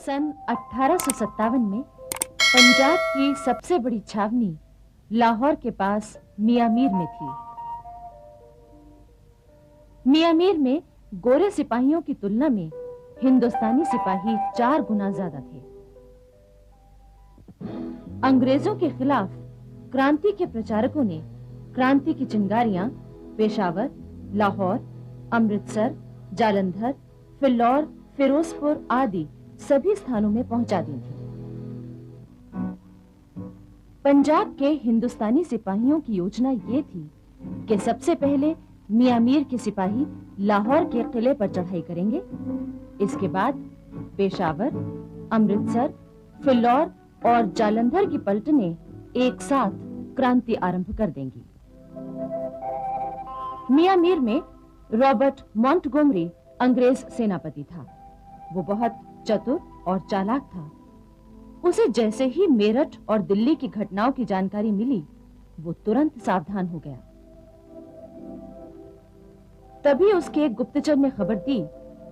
सन 1857 में पंजाब की सबसे बड़ी छावनी लाहौर के पास मियां मीर में थी। मियां मीर में गोरे सिपाहियों की तुलना में हिंदुस्तानी सिपाही 4 गुना ज्यादा थे। अंग्रेजों के खिलाफ क्रांति के प्रचारकों ने क्रांति की चिंगारियां पेशावर, लाहौर, अमृतसर, जालंधर, फिल्लौर, फिरोजपुर आदि सभी स्थानों में पहुंचा दी थी। पंजाब के हिंदुस्तानी सिपाहियों की योजना ये थी कि सबसे पहले मियां मीर के सिपाही लाहौर के किले पर चढ़ाई करेंगे, इसके बाद पेशावर, अमृतसर, फिल्लौर और जालंधर की पलटनें एक साथ क्रांति आरंभ कर देंगी। मियां मीर में रॉबर्ट मॉन्टगोमरी अंग्रेज सेनापति था। वो बहुत चतुर और चालाक था। उसे जैसे ही मेरठ और दिल्ली की घटनाओं की जानकारी मिली, वो तुरंत सावधान हो गया। तभी उसके एक गुप्तचर ने खबर दी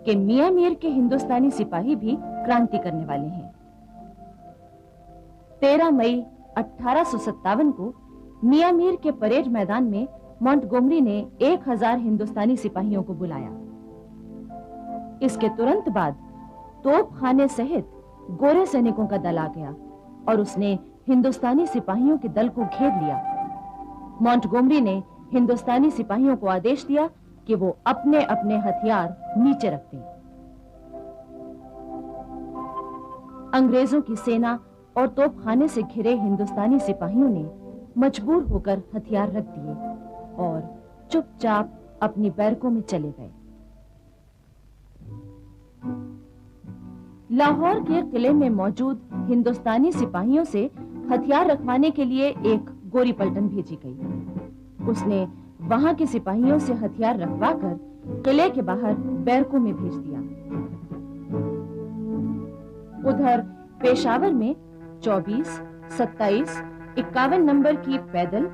कि मियां मीर के हिंदुस्तानी सिपाही भी क्रांति करने वाले हैं। 13 मई 1857 को मियां मीर के परेड मैदान में मॉन्टगोमरी ने 1000 हिंदुस्तानी सिपाहियों को बुलाया। इसके तुरंत बाद तोपखाने सहित गोरे सैनिकों का दल आ गया और उसने हिंदुस्तानी सिपाहियों के दल को घेर लिया। मॉन्टगोमरी ने हिंदुस्तानी सिपाहियों को आदेश दिया कि वो अपने अपने हथियार नीचे रख दें। अंग्रेजों की सेना और तोपखाने से घिरे हिंदुस्तानी सिपाहियों ने मजबूर होकर हथियार रख दिए और चुपचाप अपनी बैरकों में चले गए। लाहौर के किले में मौजूद हिंदुस्तानी सिपाहियों से हथियार रखवाने के लिए एक गोरी पलटन भेजी गई। उसने वहां के सिपाहियों से हथियार रखवाकर किले के बाहर बैरकों में भेज दिया। उधर पेशावर में 24, 27, 51 नंबर की पैदल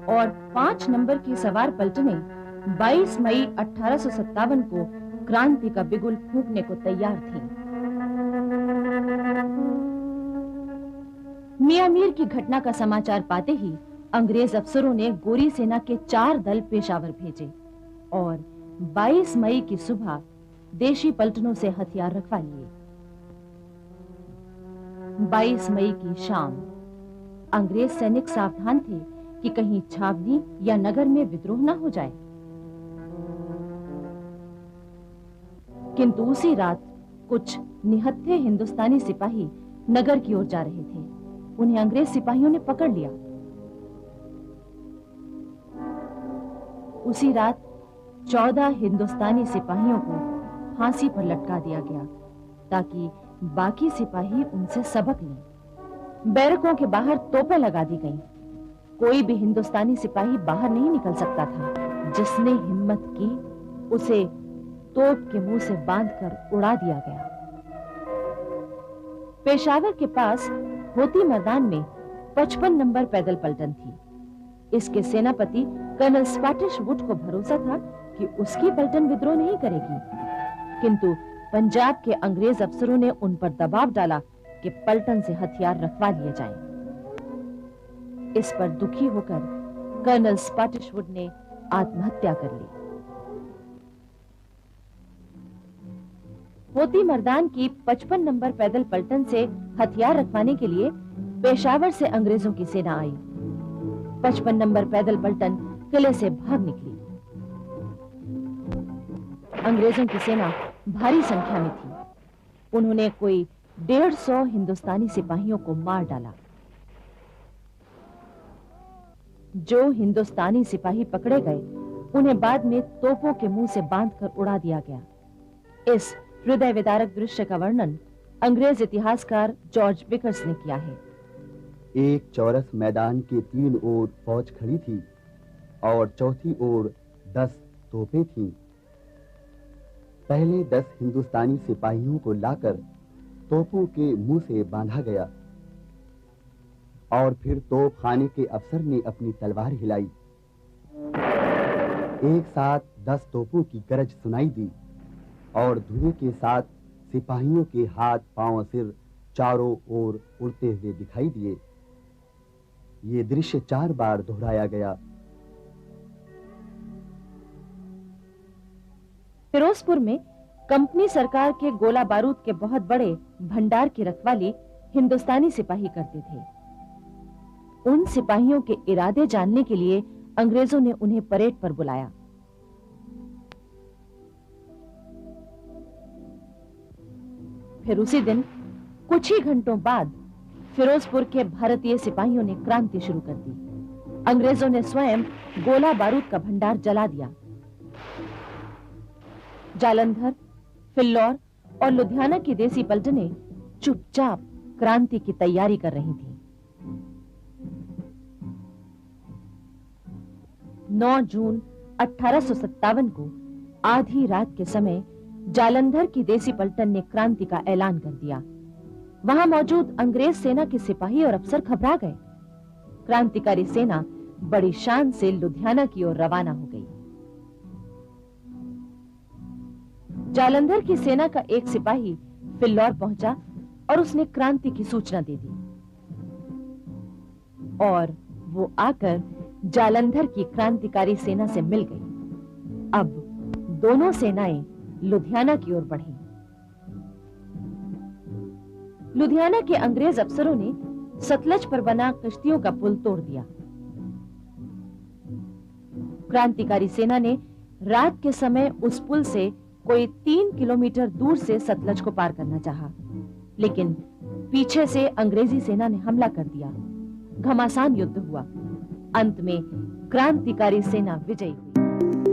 और 5 नंबर की सवार पलटनें 22 मई 1857 को क्रांति का बिगुल फूंकने को तैयार थीं। मियां मीर की घटना का समाचार पाते ही अंग्रेज अफसरों ने गोरी सेना के 4 दल पेशावर भेजे और 22 मई की सुबह देशी पलटनों से हथियार रखवा लिए। 22 मई की शाम अंग्रेज सैनिक सावधान थे कि कहीं छावनी या नगर में विद्रोह न हो जाए, किंतु उसी रात कुछ निहत्थे हिंदुस्तानी सिपाही नगर की ओर जा रहे थे। उन्हें अंग्रेज सिपाहियों ने पकड़ लिया। उसी रात 14 हिंदुस्तानी सिपाहियों को फांसी पर लटका दिया गया ताकि बाकी सिपाही उनसे सबक लें। बैरकों के बाहर तोपें लगा दी गईं। कोई भी हिंदुस्तानी सिपाही बाहर नहीं निकल सकता था। जिसने हिम्मत की उसे तोप के मुंह से बांधकर उड़ा दिया गया। पेशावर के पास होती मैदान में 55 नंबर पैदल पलटन थी। इसके सेनापति कर्नल स्पैटिश वुड को भरोसा था कि उसकी पलटन विद्रोह नहीं करेगी, किंतु पंजाब के अंग्रेज अफसरों ने उन पर दबाव डाला कि पलटन से हथियार रखवा लिए जाएं। इस पर दुखी होकर कर्नल स्पैटिश वुड ने आत्महत्या कर ली। होती मर्दान की 55 नंबर पैदल पलटन से हथियार रखवाने के लिए पेशावर से अंग्रेजों की सेना आई। 55 नंबर पैदल पलटन किले से भाग निकली। अंग्रेजों की सेना भारी संख्या में थी। उन्होंने कोई 150 हिंदुस्तानी सिपाहियों को मार डाला। जो हिंदुस्तानी सिपाही पकड़े गए उन्हें बाद में तोपों के मुंह से बांधकर उड़ा दिया गया। इस हृदय विदारक दृश्य का वर्णन अंग्रेज इतिहासकार जॉर्ज विकर्स ने किया है। एक चौरस मैदान के 3 ओर फौज खड़ी थी और चौथी ओर 10 तोपें थीं। पहले 10 हिंदुस्तानी सिपाहियों को लाकर तोपों के मुंह से बांधा गया और फिर तोपखाने के अफसर ने अपनी तलवार हिलाई। एक साथ 10 तोपों की गरज सुनाई दी और धुएं के साथ सिपाहियों के हाथ पांव सिर चारों ओर उड़ते हुए दिखाई दिए। ये दृश्य 4 बार दोहराया गया। फिरोजपुर में कंपनी सरकार के गोला बारूद के बहुत बड़े भंडार की रखवाली हिंदुस्तानी सिपाही करते थे। उन सिपाहियों के इरादे जानने के लिए अंग्रेजों ने उन्हें परेड पर बुलाया। फिर उसी दिन कुछ ही घंटों बाद फिरोजपुर के भारतीय सिपाहियों ने क्रांति शुरू कर दी। अंग्रेजों ने स्वयं गोला बारूद का भंडार जला दिया। जालंधर, फिल्लौर और लुधियाना की देसी पलटनें चुपचाप क्रांति की तैयारी कर रही थीं। 9 जून 1857 को आधी रात के समय जालंधर की देसी पलटन ने क्रांति का ऐलान कर दिया। वहां मौजूद अंग्रेज सेना के सिपाही और अफसर घबरा गए। क्रांतिकारी सेना बड़ी शान से लुधियाना की ओर रवाना हो गई। जालंधर की सेना का एक सिपाही फिल्लौर पहुंचा और उसने क्रांति की सूचना दे दी और वो आकर जालंधर की क्रांतिकारी सेना से मिल गई। अब दोनों सेनाएं लुधियाना की ओर बढ़ी। लुधियाना के अंग्रेज अफसरों ने सतलज पर बना कश्तियों का पुल तोड़ दिया। क्रांतिकारी सेना ने रात के समय उस पुल से कोई 3 किलोमीटर दूर से सतलज को पार करना चाहा, लेकिन पीछे से अंग्रेजी सेना ने हमला कर दिया। घमासान युद्ध हुआ। अंत में क्रांतिकारी सेना विजयी हुई।